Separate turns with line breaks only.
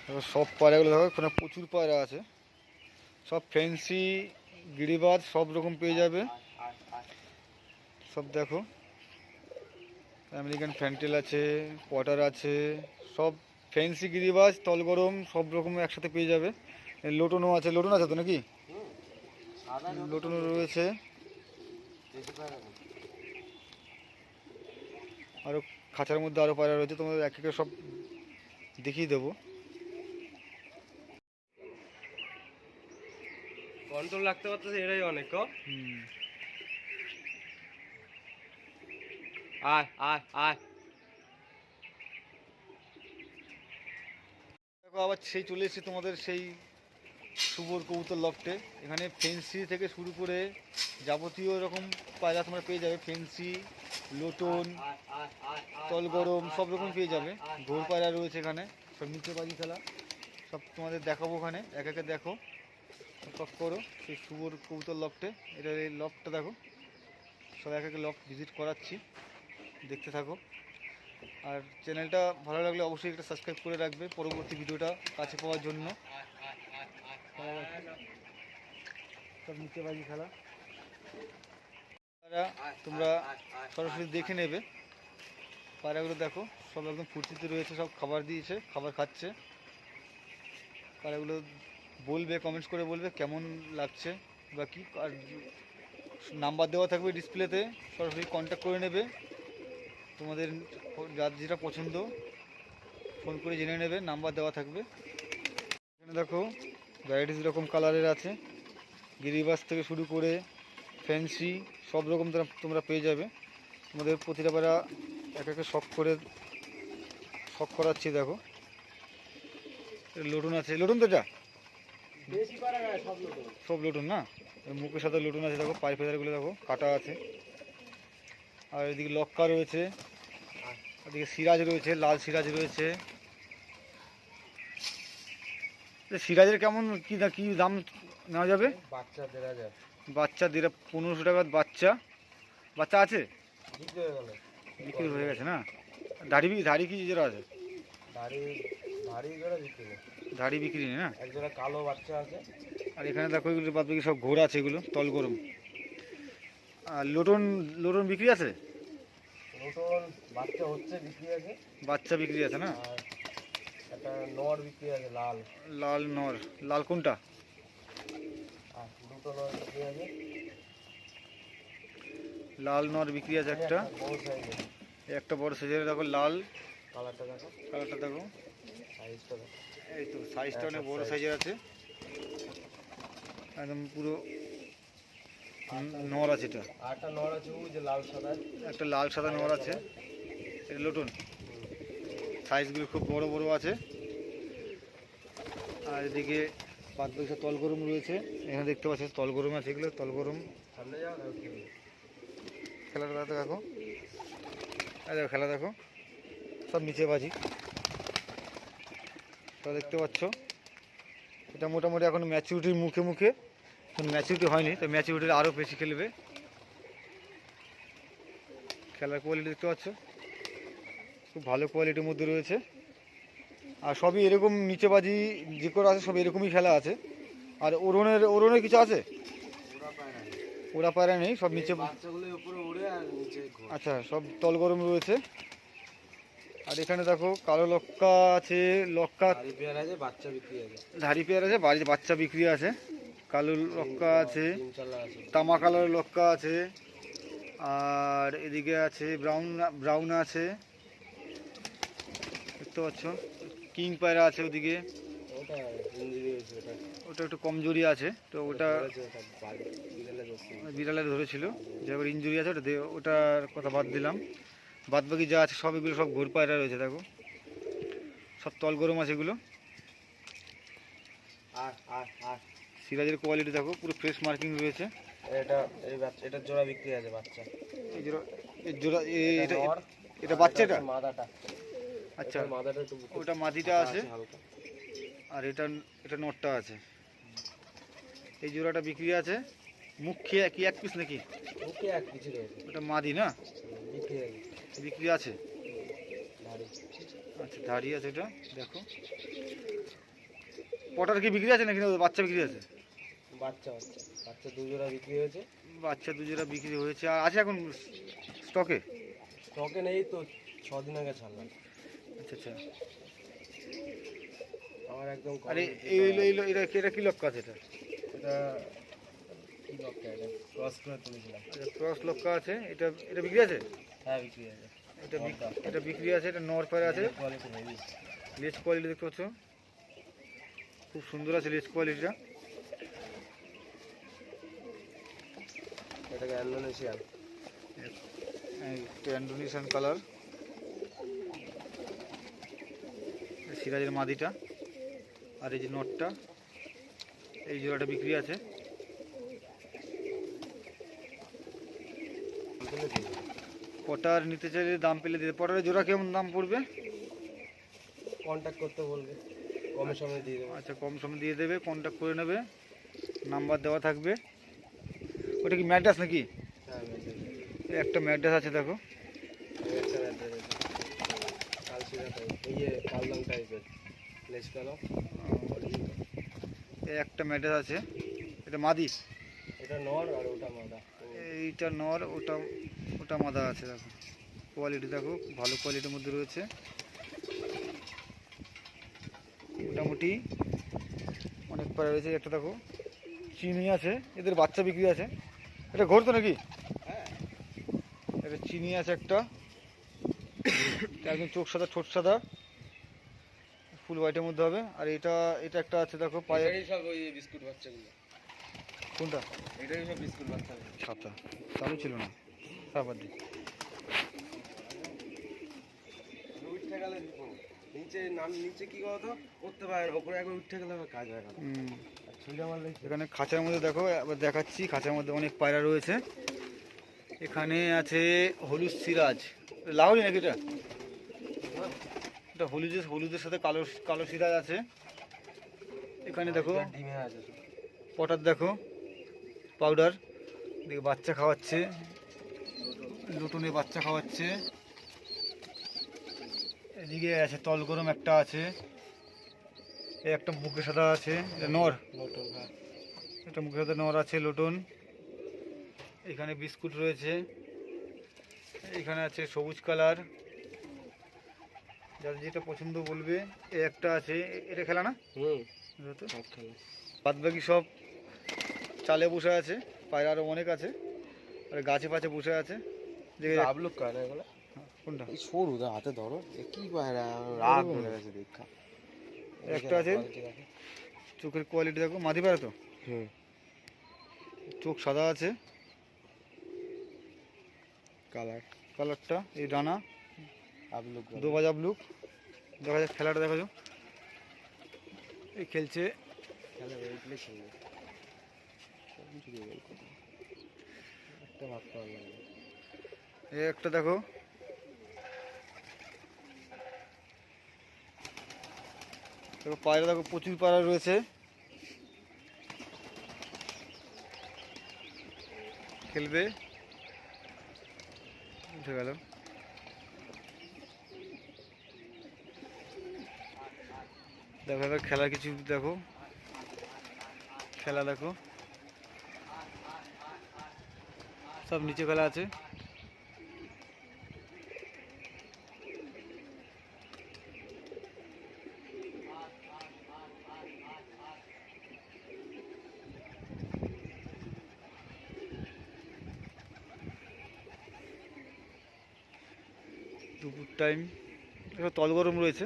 এবার সব পায়রাগুলো দেখো, এখানে প্রচুর পায়রা আছে, সব ফ্যান্সি গিরিবাজ সব রকম পেয়ে যাবে। সব দেখো, আমেরিকান ফ্যান্টেল আছে, পটার আছে, সব ফ্যান্সি গিরিবাজ তলগরম সব রকম একসাথে পেয়ে যাবে। লোটনও আছে, লোটন আছে তো নাকি? লোটনও রয়েছে, আরও খাঁচার মধ্যে আরও পায়রা রয়েছে, তোমাদের এক একে সব দেখিয়ে দেবো।
কন্ট্রোল রাখতে পারতেছে, এটাই অনেক। আয় আয় আয়।
দেখো আবার সেই চলে এসেছি তোমাদের সেই শুভর কবুতর লফটে। এখানে ফেন্সি থেকে শুরু করে যাবতীয় এরকম পায়রা তোমরা পেয়ে যাবে। ফেন্সি, লোটন, তলগরম সব রকম পেয়ে যাবে। ঘোর পায়রা রয়েছে এখানে, সব নিচে বাজি খেলা সব তোমাদের দেখাবো ওখানে, এক একে দেখো সব করো। সেই শুভর কবুতর লফটে, এটার এই লফটটা দেখো, সব এক একে লফট ভিজিট করাচ্ছি, দেখতে থাকো। আর চ্যানেলটা ভালো লাগলে অবশ্যই একটা সাবস্ক্রাইব করে রাখবে পরবর্তী ভিডিওটা কাছে পাওয়ার জন্য। সব নিচেবাজি খেলা তোমরা সরাসরি দেখে নেবে। পায়রাগুলো দেখো সব একদম ফুর্তিতে রয়েছে, সব খাবার দিয়েছে, খাবার খাচ্ছে। পায়রাগুলো বলবে, কমেন্টস করে বলবে কেমন লাগছে বা কী। আর নাম্বার দেওয়া থাকবে ডিসপ্লেতে, সরাসরি কন্ট্যাক্ট করে নেবে। তোমাদের যার যেটা পছন্দ ফোন করে জেনে নেবে, নাম্বার দেওয়া থাকবে। এখানে দেখো ভ্যারাইটিস রকম কালারের আছে, গিরিবাস থেকে শুরু করে ফ্যান্সি সব রকম তোমরা পেয়ে যাবে। তোমাদের প্রতিটা পায়রা এক একে শখ করাচ্ছি। দেখো লোটন আছে, লোটন তো এটা সব লোটন না, মুখের সাথে লোটন আছে। দেখো পাই ফেদারগুলো দেখো কাটা আছে। আর এদিকে লক্কা রয়েছে, এদিকে সিরাজ রয়েছে, লাল সিরাজ রয়েছে। সিরাজের কেমন কি দাম নেওয়া যাবে?
বাচ্চা 1500।
বাচ্চা 1500 টাকা বাচ্চা। বাচ্চা আছে, বিক্রি হয়ে গেছে না? ধাড়ি কি যেটা আছে? ধাড়ি বিক্রি নেই না?
একজোড়া কালো বাচ্চা আছে।
আর এখানে দেখো এগুলো বাদ বাকি সব ঘোর আছে, এগুলো তল গরম। আর লোটন বিক্রি আছে?
লোটন বাচ্চা হচ্ছে, বিক্রি আছে।
বাচ্চা বিক্রি আছে না?
আর একটা নর বিক্রি আছে,
লাল নর। লাল কোনটা?
আর দুটো নর বিক্রি আছে।
লাল নর বিক্রি আছে একটা,
বড় সাইজের।
একটা বড় সাইজের দেখো লাল।
কালারটা দেখো, সাইজটা দেখো।
এই তো সাইজটা অনেক বড় সাইজের আছে, একদম পুরো নর আছে। এটা
আরেকটা নর আছে, ওই যে লাল সাদা,
একটা লাল সাদা নর আছে। এটা লোটন, সাইজগুলো খুব বড় বড় আছে। আর এদিকে বাদ বাকি সব তল গরম রয়েছে। এখানে দেখতে পাচ্ছি তল গরম আছে, এগুলো তল গরম।
সামনে যাও,
খেলাটা দেখো, দেখো খেলা দেখো, সব নিচে বাজি সব দেখতে পাচ্ছ। এটা মোটামুটি এখন ম্যাচুরিটির মুখে, এখন ম্যাচুরিটি হয়নি, তো ম্যাচুরিটি আরও বেশি খেলবে। খেলার কোয়ালিটি দেখতে পাচ্ছ, খুব ভালো কোয়ালিটির মধ্যে রয়েছে। আর সবই এরকম নিচেবাজি যে করে আছে, সব এরকমই খেলা আছে। আর ওরনের কিছু আছে? ওরা পায়রা নেই, সব নিচে। আচ্ছা, সব তল গরম রয়েছে। আর এখানে দেখো কালো লক্কা আছে, ধাড়ি পেয়ার আছে, বাচ্চা বিক্রি আছে। কালো লক্কা আছে, তামা কালার লক্কা আছে। আর এদিকে আছে ব্রাউন আছে, দেখতে পাচ্ছ। কিং পায়রা আছে ওদিকে, ওটা একটু কমজোরি আছে, তো ওটা বিড়ালে ধরেছিল, যাবার ইঞ্জুরি আছে, ওটার কথা বাদ দিলাম। বাদ বাকি যা আছে সব এগুলো সব ঘোর পায়রা রয়েছে। দেখো সব তল গরম আছে এগুলো। সিরাজের কোয়ালিটি দেখো, পুরো ফ্রেশ মার্কিং রয়েছে।
এটার জোড়া বিক্রি আছে, বাচ্চা।
এই জোড়া এটা বাচ্চাটা?
মাদাটা।
আচ্ছা, ওটা মাদিটা আছে, আর এটা নটটা আছে। এই জোড়াটা বিক্রি আছে। মুখ খেয়ে কি এক পিস নাকি? ওটা মাদি না, বিক্রি আছে। আচ্ছা, দাঁড়িয়ে আছে এটা দেখো। পটার কি বিক্রি আছে নাকি না বাচ্চা বিক্রি আছে?
বাচ্চা হচ্ছে, বাচ্চা 2 জোড়া বিক্রি হয়েছে।
বাচ্চা 2 জোড়া বিক্রি হয়েছে, আর আছে এখন স্টকে?
স্টকে নেই তো, 6 দিন আগে ছাড়লাম।
আচ্ছা আচ্ছা।
আমার একদম
আর এটা কি লক্কা আছে এটা?
এটা কি লক্ষ্য, এটা ক্রস করে তুলেছিলাম।
আচ্ছা, ক্রস লক্কা আছে। এটা এটা বিক্রি আছে?
হ্যাঁ বিক্রি হয়েছে।
এটা বিক্রি আছে। এটা নর পায়রা আছে।
Quality heavy.
লেজ কোয়ালিটি দেখতে পাচ্ছ, খুব সুন্দর আছে লেজ কোয়ালিটিটা।
এটাকে ইন্দোনেশিয়ান।
Indonesian colour. সিরাজের মাদিটা, আর এই যে নটটা, এই জোড়াটা বিক্রি আছে। পটার নিতে চাইলে দাম পেলে দিতে। পটারের জোড়া কেমন দাম পড়বে?
কন্ট্যাক্ট করতে বলবে, কমের সময় দিয়ে দেবো।
আচ্ছা, কম সময় দিয়ে দেবে, কন্ট্যাক্ট করে নেবে, নাম্বার দেওয়া থাকবে। ওটা কি ম্যাড্রাস নাকি?
হ্যাঁ
এই একটা ম্যাড্রাস আছে দেখো।
একটা অ্যাড্রেস আছে, কালশিরা টাইপ, এই যে কালদম টাইপের লেস কালো।
এই একটা ম্যাড্রাস আছে। এটা মাদি।
এটা নর আর ওটা মাদা।
এইটা নর, ওটা ওটা মাদা আছে দেখো। কোয়ালিটি দেখো, ভালো কোয়ালিটির মধ্যে রয়েছে। মোটামুটি অনেক পায়রা রয়েছে। একটা দেখো চিনি আছে, এদের বাচ্চা বিক্রি আছে। এটা ঘোর তো নাকি? এটা চিনি আছে একটা, একদম চোখ সাদা ঠোঁট সাদা, ফুল হোয়াইটের মধ্যে হবে। আর এটা এটা একটা আছে দেখো পায়ে।
এটাই সব ওই বিস্কুট বাচ্চাগুলো।
কোনটা?
এটাই সব বিস্কুট বাচ্চা।
ছাতা চালু ছিল না, সাবাদ দি।
উঠতে গেলে নিচে নিচে কি করতো করতে পারে না, ওপরে একবার উঠতে গেলে কাজ হয় না। আর ছুঁড়ে মারলে
এখানে খাঁচার মধ্যে দেখো, এবার দেখাচ্ছি। খাঁচার মধ্যে অনেক পায়রা রয়েছে। এখানে আছে হলুদ সিরাজ, লাহোরি নাকি এটা? এটা হলুদের সাথে কালো কালো সিরাজ আছে। এখানে দেখো
ডিমে আছে।
পটার দেখো, পাউডার দেখে বাচ্চা খাওয়াচ্ছে, লুটুনে বাচ্চা খাওয়াচ্ছে। এদিকে আছে তল গরম একটা আছে। এই একটা মুখে সাদা আছে, এটা নর।
নতুন হ্যাঁ।
এটা মুখে সাদা নর আছে, লোটন। এখানে বিস্কুট রয়েছে। এখানে আছে সবুজ কালার, যাদের যেটা পছন্দ বলবে। এই একটা আছে, এটা খেলা না?
সব খেলা।
বাদ বাকি সব চালে বসে আছে। পায়রা আরও অনেক আছে, আর গাছে পাছে বসে আছে। দেখে
আবলুক কার এগুলো?
কোনটা?
এই সরু দা হাতে ধরো, এ কি পায়রা, রাগ হয়ে গেছে দেখা।
একটা আছে, চোখের কোয়ালিটি দেখো, মাদি পায়রা তো। চোখ সাদা আছে, কালারটা এই ডানা
আবলুক
দোবাজ আবলুক। দেখা যাক খেলাটা দেখা যাক। এই খেলছে।
খেলে উঠলে খেলবে। একটা ভাগ করা লাগবে।
এই একটা দেখো, দেখো পায়রা দেখো, প্রচুর পায়রা রয়েছে। খেলবে, উঠে গেল। দেখো এবার খেলার কিছু দেখো, খেলা দেখো, সব নিচে খেলা আছে। দুপুর টাইম, তল গরম রয়েছে।